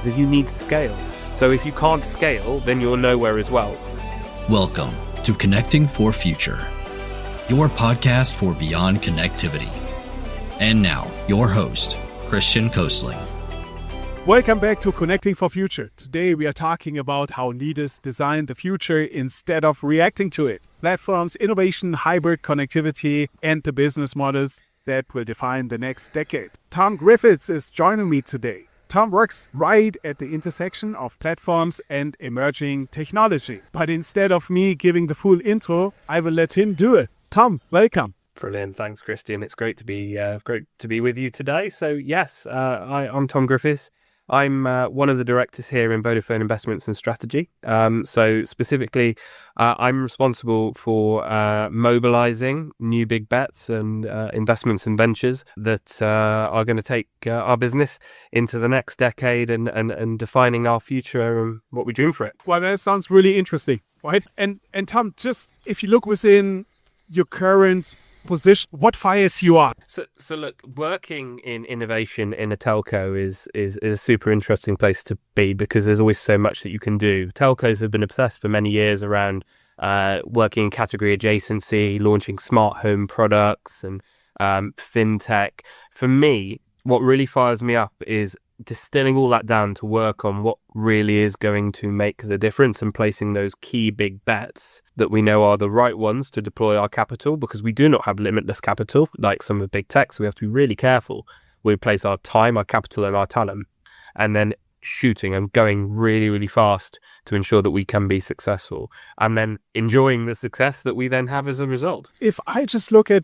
is you need scale. So if you can't scale, then you're nowhere as well. Welcome to Connecting for Future, your podcast for beyond connectivity. And now, your host, Christian Koesling. Welcome back to Connecting for Future. Today we are talking about how leaders design the future instead of reacting to it. Platforms, innovation, hybrid connectivity, and the business models that will define the next decade. Tom Griffiths is joining me today. Tom works right at the intersection of platforms and emerging technology. But instead of me giving the full intro, I will let him do it. Tom, welcome. Brilliant. Thanks, Christian. It's great to be with you today. So yes, I'm Tom Griffiths. I'm one of the directors here in Vodafone Investments and Strategy. So specifically, I'm responsible for mobilizing new big bets and investments and ventures that are going to take our business into the next decade and defining our future and what we dream for it. Well, that sounds really interesting, right? And Tom, just if you look within your current position, what fires you on? So look, working in innovation in a telco is a super interesting place to be because there's always so much that you can do. Telcos have been obsessed for many years around working in category adjacency, launching smart home products and fintech. For me, what really fires me up is distilling all that down to work on what really is going to make the difference and placing those key big bets that we know are the right ones to deploy our capital, because we do not have limitless capital like some of the big techs. We have to be really careful. We place our time, our capital and our talent, and then shooting and going really, really fast to ensure that we can be successful and then enjoying the success that we then have as a result. If I just look at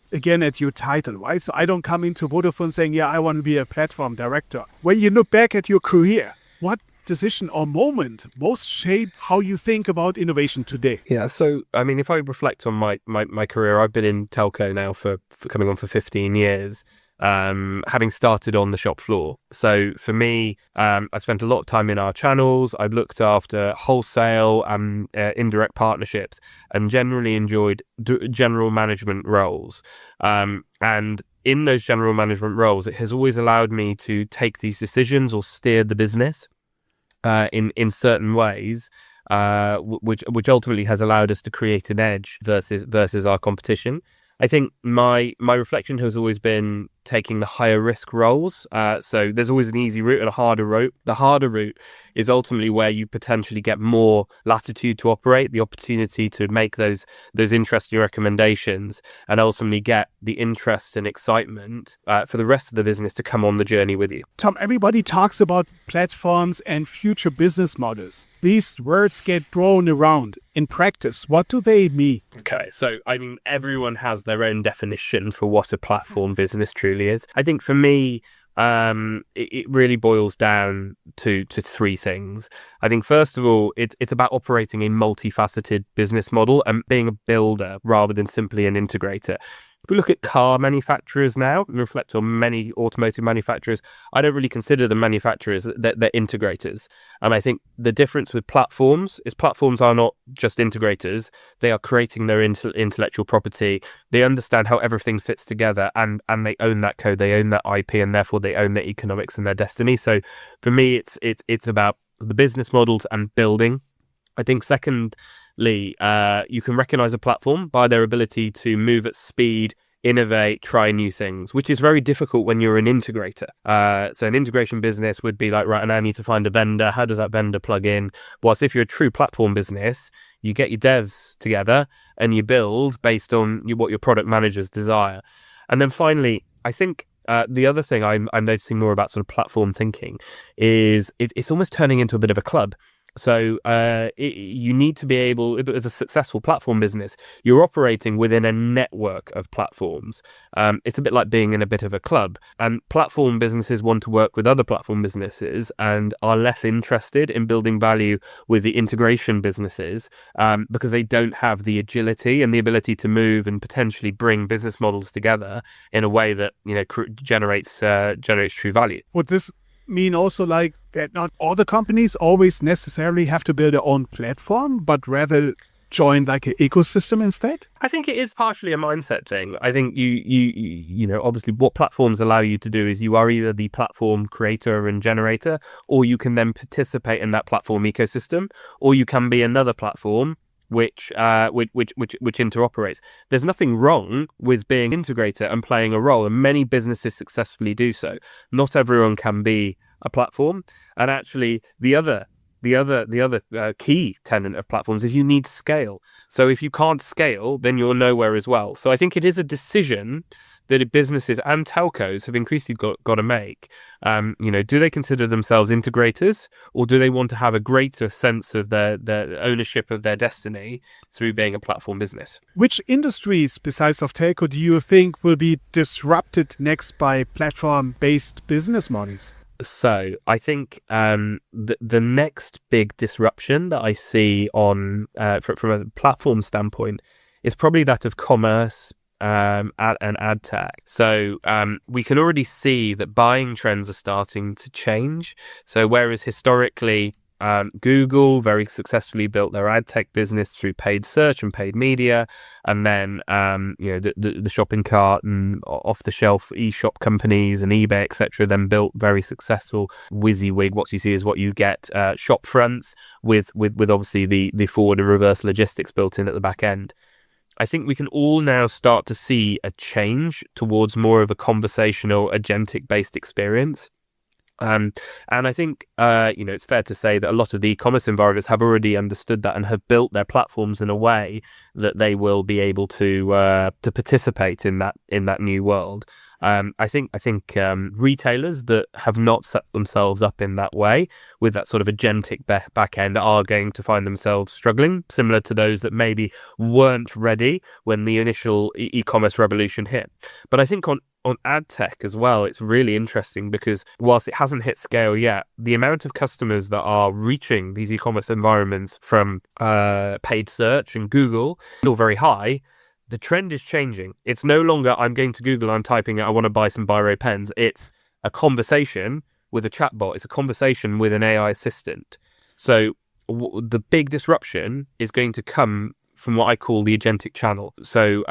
your title, right? So I don't come into Vodafone saying, yeah, I want to be a platform director. When you look back at your career, what decision or moment most shaped how you think about innovation today? Yeah, so I mean, if I reflect on my career, I've been in telco now for coming on for 15 years. Having started on the shop floor. So for me, I spent a lot of time in our channels. I've looked after wholesale and indirect partnerships and generally enjoyed general management roles. And in those general management roles, it has always allowed me to take these decisions or steer the business in certain ways, which ultimately has allowed us to create an edge versus our competition. I think my reflection has always been taking the higher risk roles. So there's always an easy route and a harder route. The harder route is ultimately where you potentially get more latitude to operate, the opportunity to make those interesting recommendations and ultimately get the interest and excitement for the rest of the business to come on the journey with you. Tom, everybody talks about platforms and future business models. These words get thrown around. In practice, what do they mean? Okay, so I mean, everyone has their own definition for what a platform business truly is. I think for me, it really boils down to three things. I think first of all, it's about operating a multifaceted business model and being a builder rather than simply an integrator. If we look at car manufacturers now and reflect on many automotive manufacturers, I don't really consider them manufacturers, they're integrators. And I think the difference with platforms is platforms are not just integrators, they are creating their intellectual property, they understand how everything fits together and they own that code, they own that IP, and therefore they own their economics and their destiny. So for me, it's about the business models and building. I think secondly, you can recognize a platform by their ability to move at speed, innovate, try new things, which is very difficult when you're an integrator. So an integration business would be like, right, and I need to find a vendor. How does that vendor plug in? Whilst if you're a true platform business, you get your devs together and you build based on what your product managers desire. And then finally, I think the other thing I'm noticing more about sort of platform thinking is it's almost turning into a bit of a club. So you need to be able, as a successful platform business, you're operating within a network of platforms. It's a bit like being in a bit of a club. And platform businesses want to work with other platform businesses and are less interested in building value with the integration businesses because they don't have the agility and the ability to move and potentially bring business models together in a way that generates true value. Would this mean also that not all the companies always necessarily have to build their own platform, but rather join like an ecosystem instead? I think it is partially a mindset thing. I think you know, obviously what platforms allow you to do is you are either the platform creator and generator, or you can then participate in that platform ecosystem, or you can be another platform which interoperates. There's nothing wrong with being an integrator and playing a role, and many businesses successfully do so. Not everyone can be a platform, and actually the other key tenet of platforms is you need scale. So if you can't scale, then you're nowhere as well. So I think it is a decision that businesses and telcos have increasingly got to make. You know, do they consider themselves integrators, or do they want to have a greater sense of their ownership of their destiny through being a platform business? Which industries besides of telco do you think will be disrupted next by platform-based business models? So I think the next big disruption that I see on from a platform standpoint is probably that of commerce and ad tech. So we can already see that buying trends are starting to change. So whereas historically Google very successfully built their ad tech business through paid search and paid media, and then you know, the shopping cart and off the shelf e-shop companies and eBay, etc., then built very successful WYSIWYG. What you see is what you get, shop fronts with obviously the forward and reverse logistics built in at the back end. I think we can all now start to see a change towards more of a conversational, agentic-based experience. And I think, you know, it's fair to say that a lot of the e-commerce environments have already understood that and have built their platforms in a way that they will be able to participate in that new world. I think retailers that have not set themselves up in that way with that sort of agentic back end are going to find themselves struggling, similar to those that maybe weren't ready when the initial e-commerce revolution hit. But I think on ad tech as well, it's really interesting because whilst it hasn't hit scale yet, the amount of customers that are reaching these e-commerce environments from paid search and Google is still very high. The trend is changing. It's no longer I'm going to Google, I'm typing it, I want to buy some Biro pens. It's a conversation with a chatbot. It's a conversation with an AI assistant. So the big disruption is going to come from what I call the agentic channel. So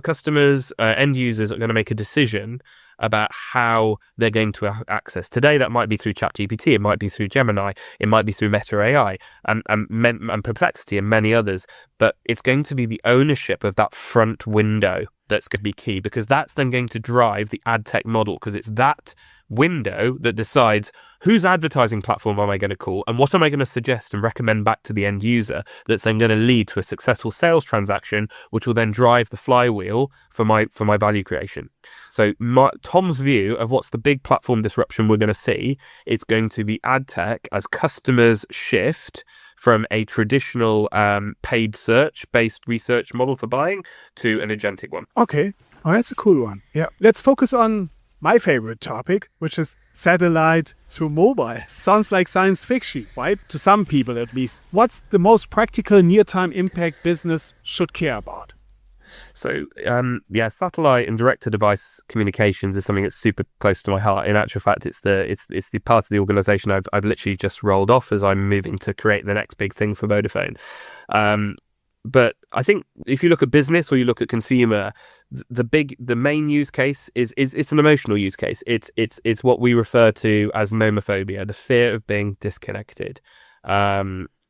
customers, end users are going to make a decision about how they're going to access. Today, that might be through ChatGPT, it might be through Gemini, it might be through Meta AI and Perplexity and many others. But it's going to be the ownership of that front window that's going to be key, because that's then going to drive the ad tech model, because it's that window that decides whose advertising platform am I going to call and what am I going to suggest and recommend back to the end user, that's then going to lead to a successful sales transaction, which will then drive the flywheel for my value creation. So Tom's view of what's the big platform disruption we're going to see, it's going to be ad tech as customers shift from a traditional paid search-based research model for buying to an agentic one. Okay. Oh, that's a cool one. Yeah. Let's focus on my favorite topic, which is satellite to mobile. Sounds like science fiction, right? To some people at least. What's the most practical near-term impact business should care about? So, satellite and direct-to-device communications is something that's super close to my heart. In actual fact, it's the part of the organisation I've literally just rolled off as I'm moving to create the next big thing for Vodafone. But I think if you look at business or you look at consumer, the main use case is it's an emotional use case. It's what we refer to as nomophobia, the fear of being disconnected.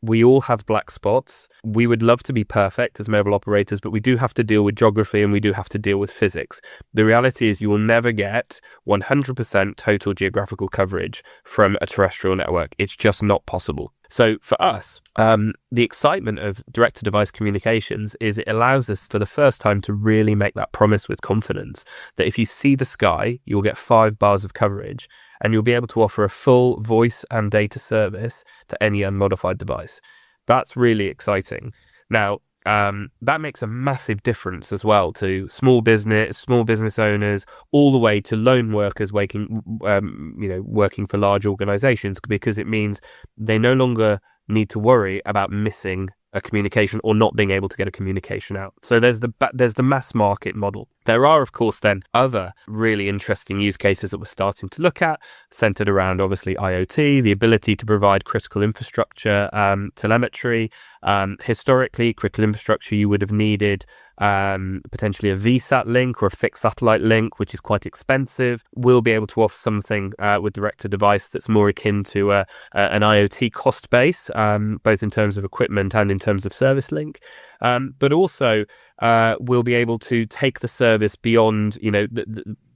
We all have black spots. We would love to be perfect as mobile operators, but we do have to deal with geography and we do have to deal with physics. The reality is you will never get 100% total geographical coverage from a terrestrial network. It's just not possible. So for us, the excitement of direct-to-device communications is it allows us for the first time to really make that promise with confidence that if you see the sky, you'll get 5 bars of coverage and you'll be able to offer a full voice and data service to any unmodified device. That's really exciting. Now, that makes a massive difference as well to small business owners, all the way to lone workers working for large organizations, because it means they no longer need to worry about missing a communication or not being able to get a communication out. So there's the mass market model. There are, of course, then other really interesting use cases that we're starting to look at, centered around obviously IoT, the ability to provide critical infrastructure, telemetry. Historically, critical infrastructure, you would have needed potentially a VSAT link or a fixed satellite link, which is quite expensive. We'll be able to offer something with direct-to-device that's more akin to an IoT cost base, both in terms of equipment and in terms of service link. But also, we'll be able to take the service beyond,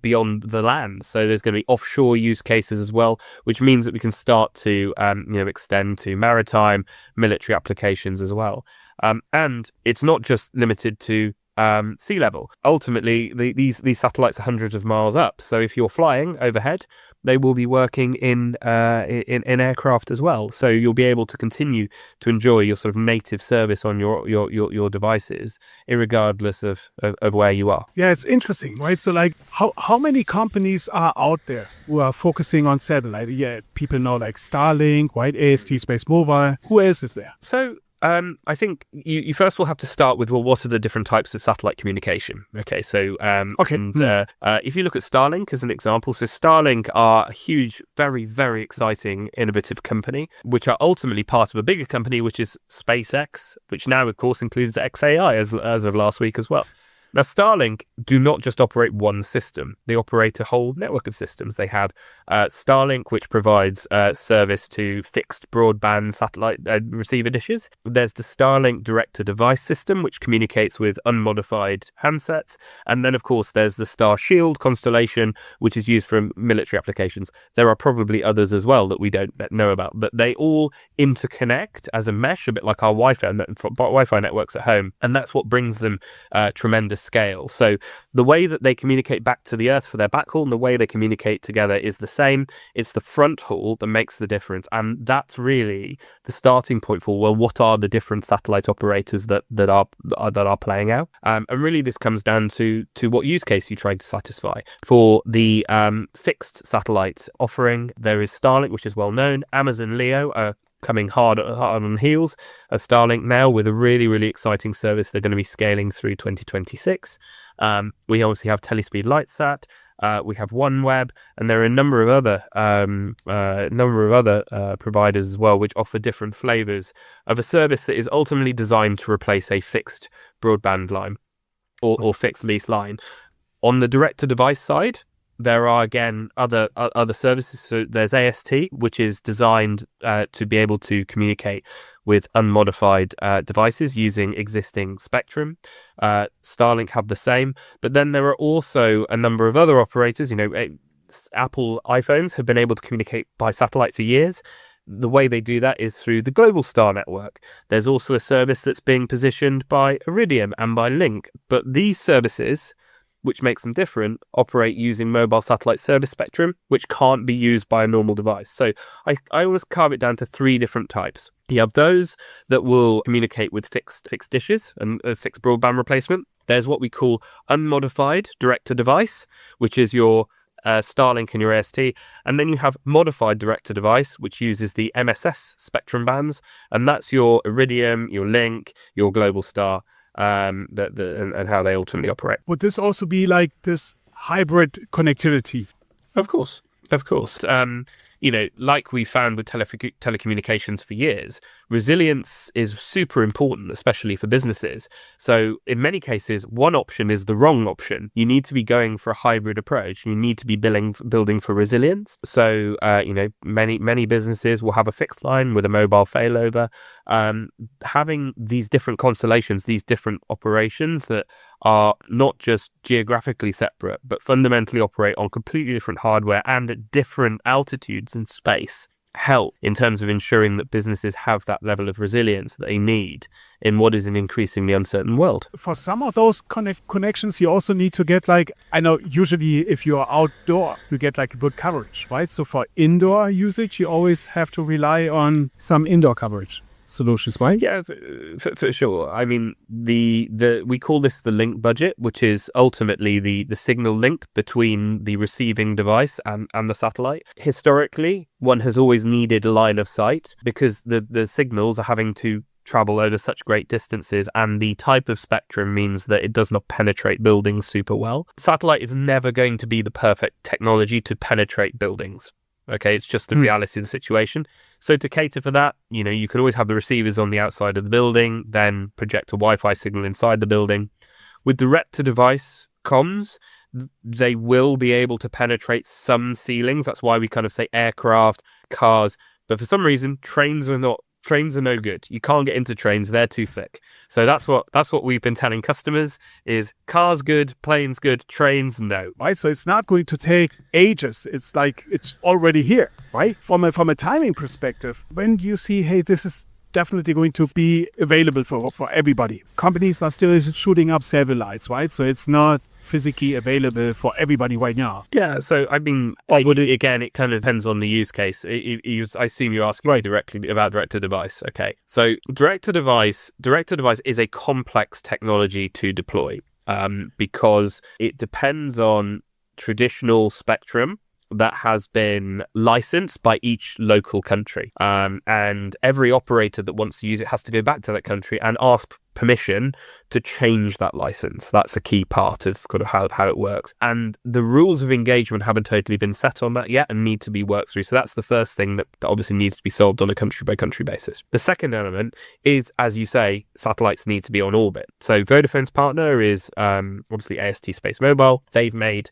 beyond the land. So there's going to be offshore use cases as well, which means that we can start to, extend to maritime, military applications as well. And it's not just limited to sea level. Ultimately, these satellites are hundreds of miles up. So if you're flying overhead, they will be working in aircraft as well. So you'll be able to continue to enjoy your sort of native service on your devices, irregardless of where you are. Yeah, it's interesting, right? So like how many companies are out there who are focusing on satellite? Yeah, people know like Starlink, right? AST Space Mobile. Who else is there? So I think you first will have to start with, well, what are the different types of satellite communication? Okay, so if you look at Starlink as an example, so Starlink are a huge, very, very exciting, innovative company, which are ultimately part of a bigger company, which is SpaceX, which now, of course, includes XAI as of last week as well. Now, Starlink do not just operate one system. They operate a whole network of systems. They have Starlink, which provides service to fixed broadband satellite receiver dishes. There's the Starlink direct-to-device system, which communicates with unmodified handsets. And then, of course, there's the Star Shield constellation, which is used for military applications. There are probably others as well that we don't know about, but they all interconnect as a mesh, a bit like our Wi-Fi networks at home. And that's what brings them tremendous scale. So the way that they communicate back to the Earth for their backhaul and the way they communicate together is the same. It's the front haul that makes the difference. And that's really the starting point for, well, what are the different satellite operators that are playing out? And really this comes down to what use case you're trying to satisfy. For the fixed satellite offering, there is Starlink, which is well known. Amazon Leo are coming hard on heels of Starlink now with a really, really exciting service they're going to be scaling through 2026. We obviously have Telespeed Lightsat, we have OneWeb, and there are a number of other providers as well, which offer different flavors of a service that is ultimately designed to replace a fixed broadband line or fixed lease line. On the direct-to-device side, there are, again, other services. So there's AST, which is designed to be able to communicate with unmodified devices using existing spectrum. Starlink have the same. But then there are also a number of other operators. Apple iPhones have been able to communicate by satellite for years. The way they do that is through the Global Star network. There's also a service that's being positioned by Iridium and by Link. But these services, which makes them different, operate using mobile satellite service spectrum, which can't be used by a normal device. So I always carve it down to three different types. You have those that will communicate with fixed dishes and fixed broadband replacement. There's what we call unmodified direct-to-device, which is your Starlink and your AST. And then you have modified direct-to-device, which uses the MSS spectrum bands. And that's your Iridium, your Link, your Global Star, and how they ultimately operate. Would this also be like this hybrid connectivity? Of course. Like we found with telecommunications for years, resilience is super important, especially for businesses. So in many cases, one option is the wrong option. You need to be going for a hybrid approach. You need to be building for resilience. So, many businesses will have a fixed line with a mobile failover. Having these different constellations, these different operations that are not just geographically separate, but fundamentally operate on completely different hardware and at different altitudes in space, help in terms of ensuring that businesses have that level of resilience that they need in what is an increasingly uncertain world. For some of those connections, you also need to get I know usually if you're outdoor, you get good coverage, right? So for indoor usage, you always have to rely on some indoor coverage solutions, right? Yeah, for sure. I mean, we call this the link budget, which is ultimately the signal link between the receiving device and the satellite. Historically, one has always needed a line of sight because the signals are having to travel over such great distances, and the type of spectrum means that it does not penetrate buildings super well. Satellite is never going to be the perfect technology to penetrate buildings. Okay, it's just the reality of the situation. So to cater for that, you can always have the receivers on the outside of the building, then project a Wi-Fi signal inside the building. With direct-to-device comms, they will be able to penetrate some ceilings. That's why we kind of say aircraft, cars. But for some reason, trains are no good. You can't get into trains, they're too thick. So that's what we've been telling customers is cars good, planes good, trains no. Right, so it's not going to take ages. It's like it's already here, right? From a timing perspective, when do you see, hey, this is definitely going to be available for everybody? Companies are still shooting up satellites, right? So it's not physically available for everybody right now. Yeah, so I mean, again, it kind of depends on the use case. I assume you're asking directly about direct-to-device. Okay, so direct-to-device is a complex technology to deploy because it depends on traditional spectrum that has been licensed by each local country. And every operator that wants to use it has to go back to that country and ask permission to change that license. That's a key part of kind of how it works. And the rules of engagement haven't totally been set on that yet and need to be worked through. So that's the first thing that obviously needs to be solved on a country by country basis. The second element is, as you say, satellites need to be on orbit. So Vodafone's partner is obviously AST Space Mobile. They've made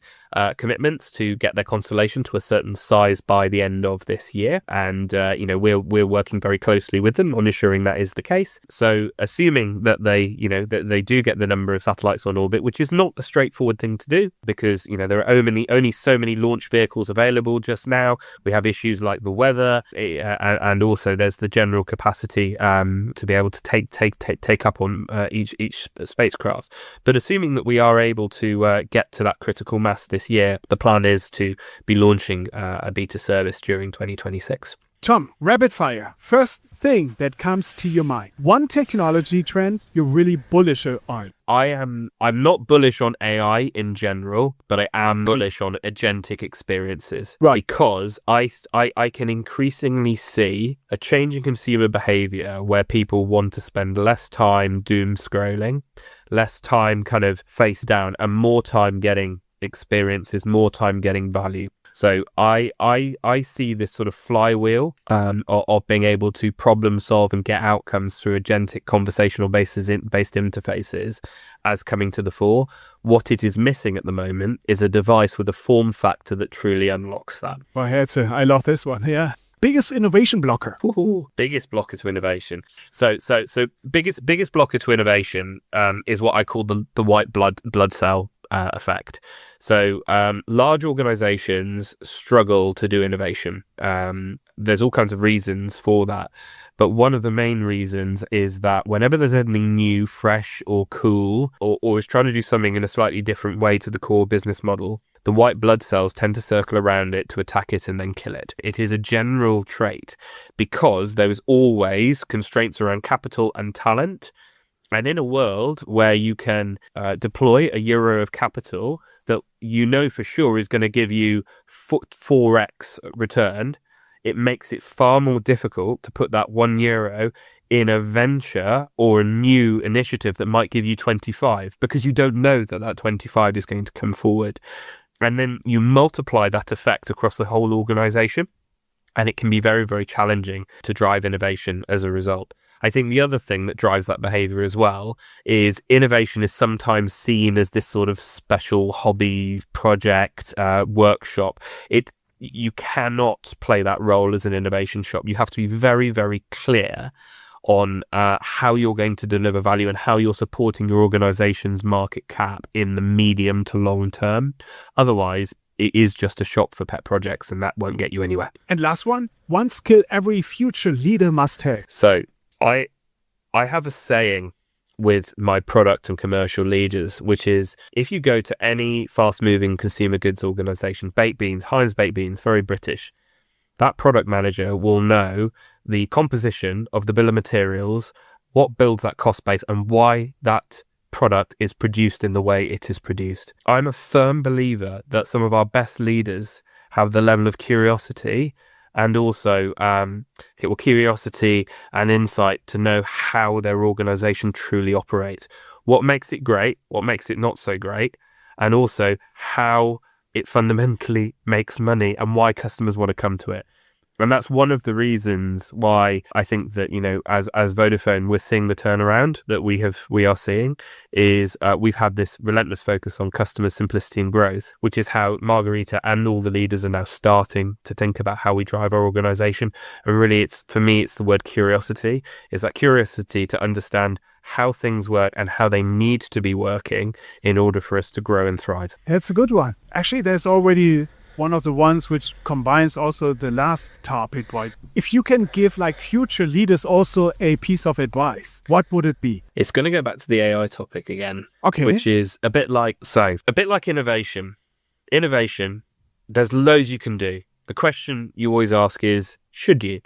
commitments to get their constellation to a certain size by the end of this year. And, we're working very closely with them on ensuring that is the case. So assuming that they do get the number of satellites on orbit, which is not a straightforward thing to do because, there are only so many launch vehicles available just now. We have issues like the weather and also there's the general capacity to be able to take up on each spacecraft. But assuming that we are able to get to that critical mass this year, the plan is to be launching a beta service during 2026. Tom, rapid fire. First thing that comes to your mind. One technology trend you're really bullish on. I'm not bullish on AI in general, but I am bullish on agentic experiences. Right. Because I can increasingly see a change in consumer behavior where people want to spend less time doom scrolling, less time kind of face down, and more time getting experiences, more time getting value. So I see this sort of flywheel of being able to problem solve and get outcomes through agentic conversational based interfaces as coming to the fore. What it is missing at the moment is a device with a form factor that truly unlocks that. Well, I love this one. Yeah. Biggest innovation blocker. Biggest blocker to innovation. So biggest blocker to innovation is what I call the white blood cell effect. So large organizations struggle to do innovation. There's all kinds of reasons for that. But one of the main reasons is that whenever there's anything new, fresh or cool, or is trying to do something in a slightly different way to the core business model, the white blood cells tend to circle around it to attack it and then kill it. It is a general trait because there is always constraints around capital and talent. And in a world where you can deploy €1 of capital that for sure is going to give you 4x return, it makes it far more difficult to put that €1 in a venture or a new initiative that might give you 25 because you don't know that 25 is going to come forward. And then you multiply that effect across the whole organization, and it can be very, very challenging to drive innovation as a result. I think the other thing that drives that behavior as well is innovation is sometimes seen as this sort of special hobby project, workshop. You cannot play that role as an innovation shop. You have to be very, very clear on how you're going to deliver value and how you're supporting your organization's market cap in the medium to long term. Otherwise, it is just a shop for pet projects and that won't get you anywhere. And last one skill every future leader must have. So I have a saying with my product and commercial leaders, which is if you go to any fast-moving consumer goods organization, baked beans, Heinz baked beans, very British, that product manager will know the composition of the bill of materials, what builds that cost base, and why that product is produced in the way it is produced. I'm a firm believer that some of our best leaders have the level of curiosity and also curiosity and insight to know how their organization truly operates. What makes it great, what makes it not so great, and also how it fundamentally makes money and why customers want to come to it. And that's one of the reasons why I think that, as Vodafone, we're seeing the turnaround that we are seeing is we've had this relentless focus on customer simplicity and growth, which is how Margarita and all the leaders are now starting to think about how we drive our organization. And really, for me, it's the word curiosity. It's that curiosity to understand how things work and how they need to be working in order for us to grow and thrive. That's a good one. Actually, there's already one of the ones which combines also the last topic, right? If you can give future leaders also a piece of advice, what would it be? It's going to go back to the AI topic again, okay, which is a bit like innovation. Innovation, there's loads you can do. The question you always ask is, should you?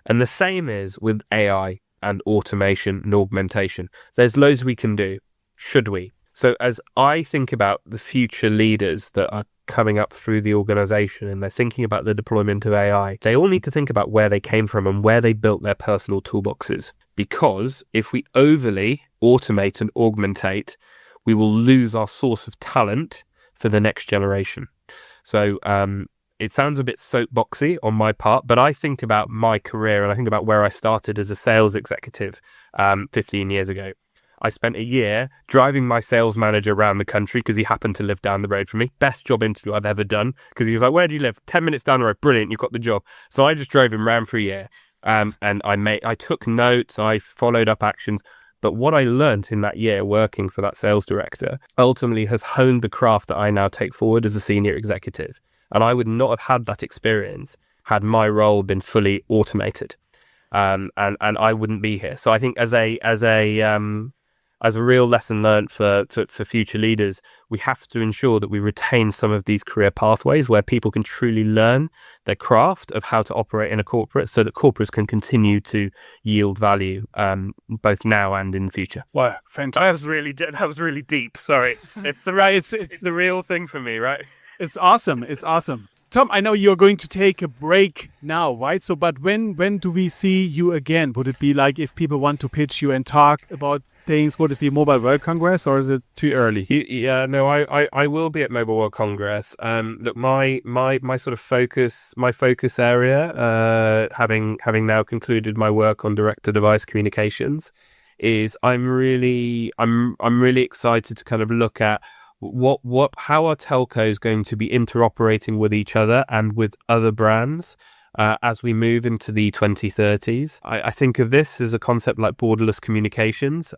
And the same is with AI and automation and augmentation. There's loads we can do. Should we? So as I think about the future leaders that are coming up through the organization and they're thinking about the deployment of AI, they all need to think about where they came from and where they built their personal toolboxes. Because if we overly automate and augmentate, we will lose our source of talent for the next generation. So it sounds a bit soapboxy on my part, but I think about my career and I think about where I started as a sales executive 15 years ago. I spent a year driving my sales manager around the country because he happened to live down the road from me. Best job interview I've ever done because he was like, where do you live? 10 minutes down the road. Brilliant. You've got the job. So I just drove him around for a year and I took notes. I followed up actions. But what I learned in that year working for that sales director ultimately has honed the craft that I now take forward as a senior executive. And I would not have had that experience had my role been fully automated. And I wouldn't be here. So I think as a real lesson learned for future leaders, we have to ensure that we retain some of these career pathways where people can truly learn their craft of how to operate in a corporate so that corporates can continue to yield value both now and in the future. Wow, fantastic. That was really deep. Sorry. It's the real thing for me, right? It's awesome. It's awesome. Tom, I know you're going to take a break now, right? So, but when do we see you again? Would it be like if people want to pitch you and talk about things? What is the Mobile World Congress, or is it too early? I will be at Mobile World Congress. Look, my sort of focus area, having now concluded my work on direct-to-device communications, is I'm really excited to kind of look at how are telcos going to be interoperating with each other and with other brands as we move into the 2030s. I think of this as a concept like borderless communications.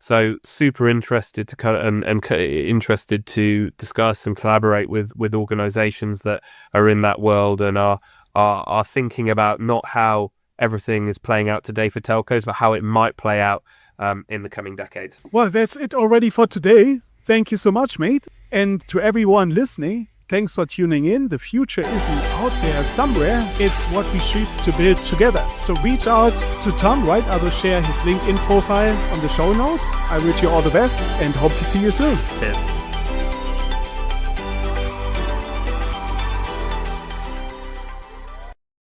So super interested to interested to discuss and collaborate with organizations that are in that world and are thinking about not how everything is playing out today for telcos, but how it might play out in the coming decades. Well, that's it already for today. Thank you so much, mate. And to everyone listening, thanks for tuning in. The future isn't out there somewhere. It's what we choose to build together. So reach out to Tom, right? I will share his LinkedIn profile on the show notes. I wish you all the best and hope to see you soon. Cheers.